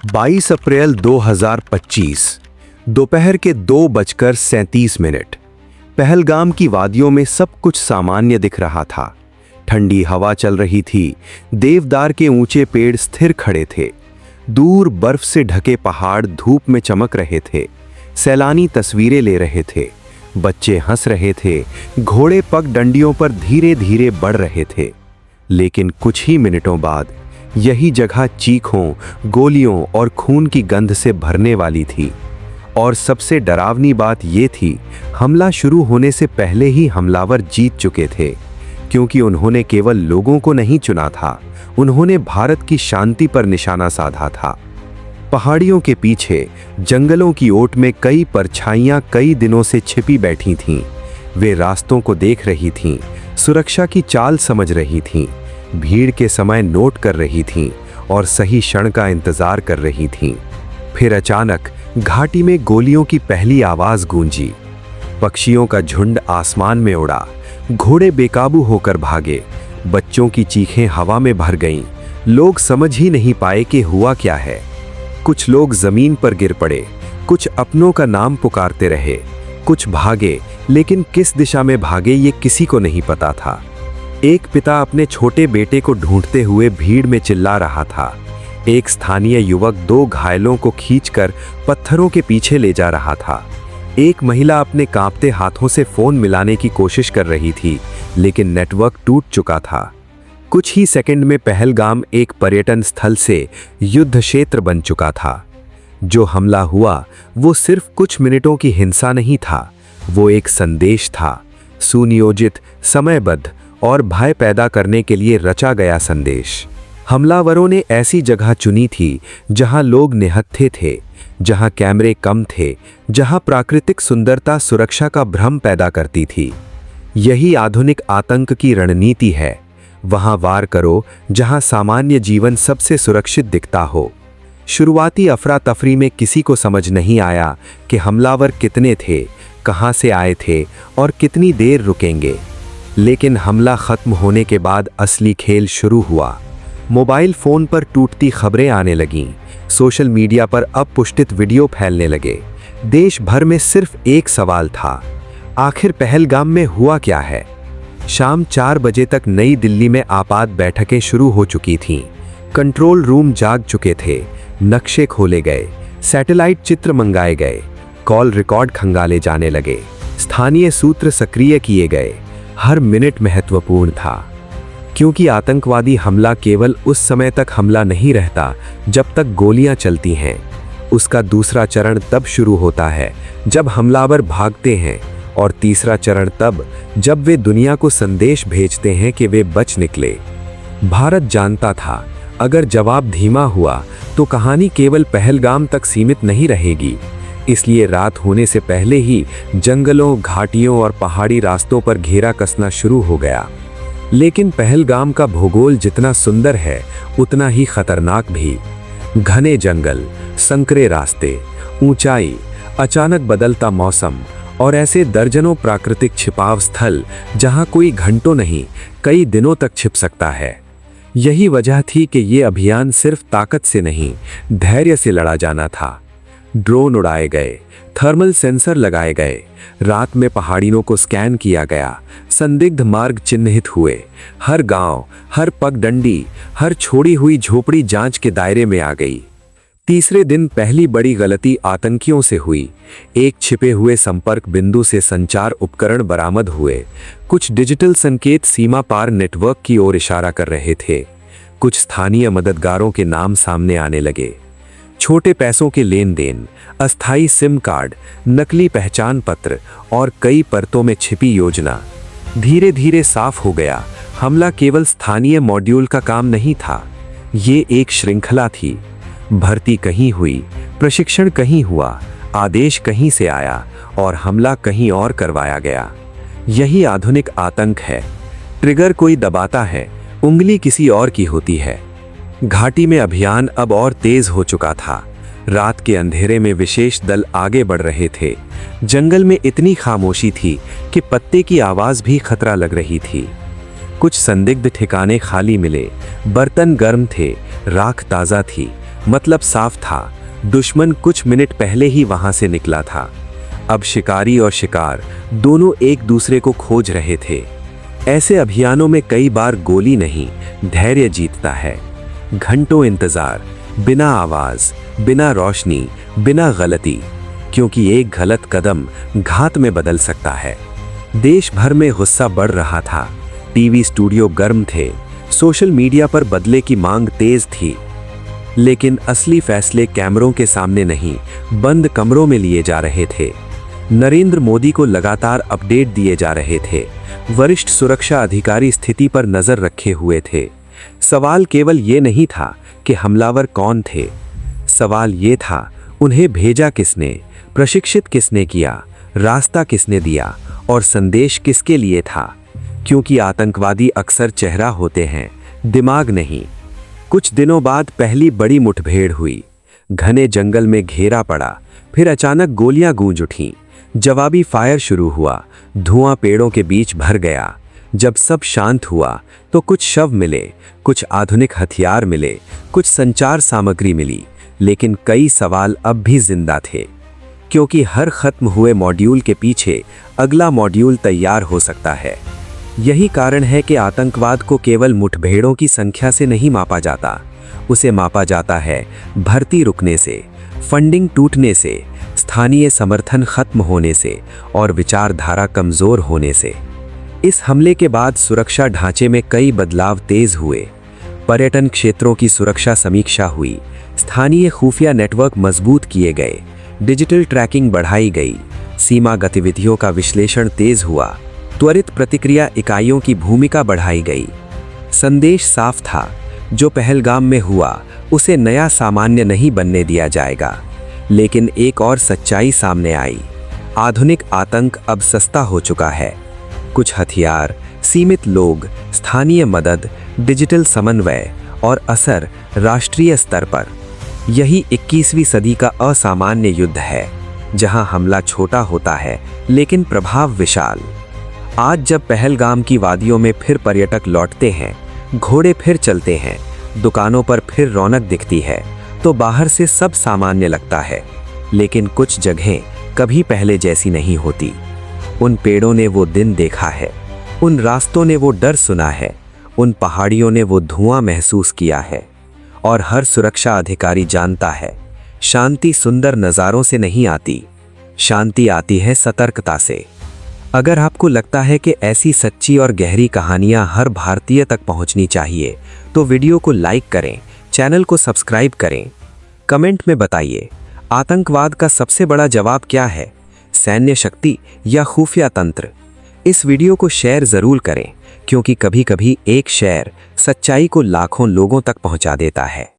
22 अप्रैल 2025 दोपहर के 2:37। पहलगाम की वादियों में सब कुछ सामान्य दिख रहा था। ठंडी हवा चल रही थी। देवदार के ऊंचे पेड़ स्थिर खड़े थे। दूर बर्फ से ढके पहाड़ धूप में चमक रहे थे। सैलानी तस्वीरें ले रहे थे। बच्चे हंस रहे थे। घोड़े पगडंडियों पर धीरे धीरे बढ़ रहे थे। लेकिन कुछ ही मिनटों बाद यही जगह चीखों, गोलियों और खून की गंध से भरने वाली थी। और सबसे डरावनी बात यह थी, हमला शुरू होने से पहले ही हमलावर जीत चुके थे, क्योंकि उन्होंने केवल लोगों को नहीं चुना था, उन्होंने भारत की शांति पर निशाना साधा था। पहाड़ियों के पीछे जंगलों की ओट में कई परछाइयां कई दिनों से छिपी बैठी थीं। वे रास्तों को देख रही थीं, सुरक्षा की चाल समझ रही थीं, भीड़ के समय नोट कर रही थीं और सही क्षण का इंतजार कर रही थीं। फिर अचानक घाटी में गोलियों की पहली आवाज गूंजी। पक्षियों का झुंड आसमान में उड़ा। घोड़े बेकाबू होकर भागे। बच्चों की चीखें हवा में भर गईं। लोग समझ ही नहीं पाए कि हुआ क्या है। कुछ लोग जमीन पर गिर पड़े, कुछ अपनों का नाम पुकारते रहे, कुछ भागे, लेकिन किस दिशा में भागे ये किसी को नहीं पता था। एक पिता अपने छोटे बेटे को ढूंढते हुए भीड़ में चिल्ला रहा था। एक स्थानीय युवक 2 घायलों को खींचकर पत्थरों के पीछे ले जा रहा था। एक महिला अपने कांपते हाथों से फोन मिलाने की कोशिश कर रही थी, लेकिन नेटवर्क टूट चुका था। कुछ ही सेकंड में पहलगाम एक पर्यटन स्थल से युद्ध क्षेत्र बन चुका था। जो हमला हुआ वो सिर्फ कुछ मिनटों की हिंसा नहीं था, वो एक संदेश था, सुनियोजित, समयबद्ध और भय पैदा करने के लिए रचा गया संदेश। हमलावरों ने ऐसी जगह चुनी थी जहां लोग निहत्थे थे, जहां कैमरे कम थे, जहां प्राकृतिक सुंदरता सुरक्षा का भ्रम पैदा करती थी। यही आधुनिक आतंक की रणनीति है। वहां वार करो जहां सामान्य जीवन सबसे सुरक्षित दिखता हो। शुरुआती अफरा तफरी में किसी को समझ नहीं आया कि हमलावर कितने थे, कहां से आए थे और कितनी देर रुकेंगे। लेकिन हमला खत्म होने के बाद असली खेल शुरू हुआ। मोबाइल फोन पर टूटती खबरें आने लगीं। सोशल मीडिया पर अपुष्टित वीडियो फैलने लगे। देश भर में सिर्फ एक सवाल था, आखिर पहलगाम में हुआ क्या है? शाम 4 बजे तक नई दिल्ली में आपात बैठकें शुरू हो चुकी थीं। कंट्रोल रूम जाग चुके थे। नक्शे खोले गए, सैटेलाइट चित्र मंगाए गए, कॉल रिकॉर्ड खंगाले जाने लगे, स्थानीय सूत्र सक्रिय किए गए। हर मिनट महत्वपूर्ण था, क्योंकि आतंकवादी हमला केवल उस समय तक हमला नहीं रहता जब तक गोलियां चलती हैं। उसका दूसरा चरण तब शुरू होता है जब हमलावर भागते हैं, और तीसरा चरण तब जब वे दुनिया को संदेश भेजते हैं कि वे बच निकले। भारत जानता था, अगर जवाब धीमा हुआ तो कहानी केवल पहलगाम तक सीमित नहीं रहेगी। इसलिए रात होने से पहले ही जंगलों, घाटियों और पहाड़ी रास्तों पर घेरा कसना शुरू हो गया। लेकिन पहलगाम का भूगोल जितना सुंदर है, उतना ही खतरनाक भी। घने जंगल, संकरे रास्ते, ऊंचाई, अचानक बदलता मौसम और ऐसे दर्जनों प्राकृतिक छिपाव स्थल जहां कोई घंटों नहीं, कई दिनों तक छिप सकता है। यही वजह थी कि ये अभियान सिर्फ ताकत से नहीं, धैर्य से लड़ा जाना था। ड्रोन उड़ाए गए, थर्मल सेंसर लगाए गए, रात में पहाड़ियों को स्कैन किया गया, संदिग्ध मार्ग चिन्हित हुए। हर गांव, हर पगडंडी, हर छोड़ी हुई झोपड़ी जांच के दायरे में आ गई। तीसरे दिन पहली बड़ी गलती आतंकियों से हुई। एक छिपे हुए संपर्क बिंदु से संचार उपकरण बरामद हुए। कुछ डिजिटल संकेत सीमा पार नेटवर्क की ओर इशारा कर रहे थे। कुछ स्थानीय मददगारों के नाम सामने आने लगे। छोटे पैसों के लेन देन, अस्थायी सिम कार्ड, नकली पहचान पत्र और कई परतों में छिपी योजना। धीरे धीरे साफ हो गया, हमला केवल स्थानीय मॉड्यूल का काम नहीं था, ये एक श्रृंखला थी। भर्ती कहीं हुई, प्रशिक्षण कहीं हुआ, आदेश कहीं से आया और हमला कहीं और करवाया गया। यही आधुनिक आतंक है। ट्रिगर कोई दबाता है, उंगली किसी और की होती है। घाटी में अभियान अब और तेज हो चुका था। रात के अंधेरे में विशेष दल आगे बढ़ रहे थे। जंगल में इतनी खामोशी थी कि पत्ते की आवाज भी खतरा लग रही थी। कुछ संदिग्ध ठिकाने खाली मिले, बर्तन गर्म थे, राख ताज़ा थी मतलब साफ था, दुश्मन कुछ मिनट पहले ही वहां से निकला था। अब शिकारी और शिकार दोनों एक दूसरे को खोज रहे थे। ऐसे अभियानों में कई बार गोली नहीं, धैर्य जीतता है। घंटों इंतजार, बिना आवाज, बिना रोशनी, बिना गलती, क्योंकि एक गलत कदम घात में बदल सकता है। देश भर में गुस्सा बढ़ रहा था। टीवी स्टूडियो गर्म थे, सोशल मीडिया पर बदले की मांग तेज थी। लेकिन असली फैसले कैमरों के सामने नहीं, बंद कमरों में लिए जा रहे थे। नरेंद्र मोदी को लगातार अपडेट दिए जा रहे थे। वरिष्ठ सुरक्षा अधिकारी स्थिति पर नजर रखे हुए थे। सवाल केवल ये नहीं था कि हमलावर कौन थे, सवाल ये था उन्हें भेजा किसने, प्रशिक्षित किसने किया, रास्ता किसने दिया और संदेश किसके लिए था। क्योंकि आतंकवादी अक्सर चेहरा होते हैं, दिमाग नहीं। कुछ दिनों बाद पहली बड़ी मुठभेड़ हुई। घने जंगल में घेरा पड़ा, फिर अचानक गोलियां गूंज उठीं। जवाबी फायर शुरू हुआ, धुआं पेड़ों के बीच भर गया। जब सब शांत हुआ तो कुछ शव मिले, कुछ आधुनिक हथियार मिले, कुछ संचार सामग्री मिली, लेकिन कई सवाल अब भी जिंदा थे। क्योंकि हर खत्म हुए मॉड्यूल के पीछे अगला मॉड्यूल तैयार हो सकता है। यही कारण है कि आतंकवाद को केवल मुठभेड़ों की संख्या से नहीं मापा जाता, उसे मापा जाता है भर्ती रुकने से, फंडिंग टूटने से, स्थानीय समर्थन खत्म होने से और विचारधारा कमजोर होने से। इस हमले के बाद सुरक्षा ढांचे में कई बदलाव तेज हुए। पर्यटन क्षेत्रों की सुरक्षा समीक्षा हुई, स्थानीय खुफिया नेटवर्क मजबूत किए गए, डिजिटल ट्रैकिंग बढ़ाई गई, सीमा गतिविधियों का विश्लेषण तेज हुआ, त्वरित प्रतिक्रिया इकाइयों की भूमिका बढ़ाई गई। संदेश साफ था, जो पहलगाम में हुआ उसे नया सामान्य नहीं बनने दिया जाएगा। लेकिन एक और सच्चाई सामने आई, आधुनिक आतंक अब सस्ता हो चुका है। कुछ हथियार, सीमित लोग, स्थानीय मदद, डिजिटल समन्वय और असर राष्ट्रीय स्तर पर। यही 21वीं सदी का असामान्य युद्ध है, जहां हमला छोटा होता है लेकिन प्रभाव विशाल। आज जब पहलगाम की वादियों में फिर पर्यटक लौटते हैं, घोड़े फिर चलते हैं, दुकानों पर फिर रौनक दिखती है, तो बाहर से सब सामान्य लगता है। लेकिन कुछ जगहें कभी पहले जैसी नहीं होती। उन पेड़ों ने वो दिन देखा है, उन रास्तों ने वो डर सुना है, उन पहाड़ियों ने वो धुआं महसूस किया है। और हर सुरक्षा अधिकारी जानता है, शांति सुंदर नज़ारों से नहीं आती, शांति आती है सतर्कता से। अगर आपको लगता है कि ऐसी सच्ची और गहरी कहानियां हर भारतीय तक पहुंचनी चाहिए, तो वीडियो को लाइक करें, चैनल को सब्सक्राइब करें। कमेंट में बताइए, आतंकवाद का सबसे बड़ा जवाब क्या है, सैन्य शक्ति या खुफिया तंत्र? इस वीडियो को शेयर ज़रूर करें, क्योंकि कभी-कभी एक शेयर सच्चाई को लाखों लोगों तक पहुंचा देता है।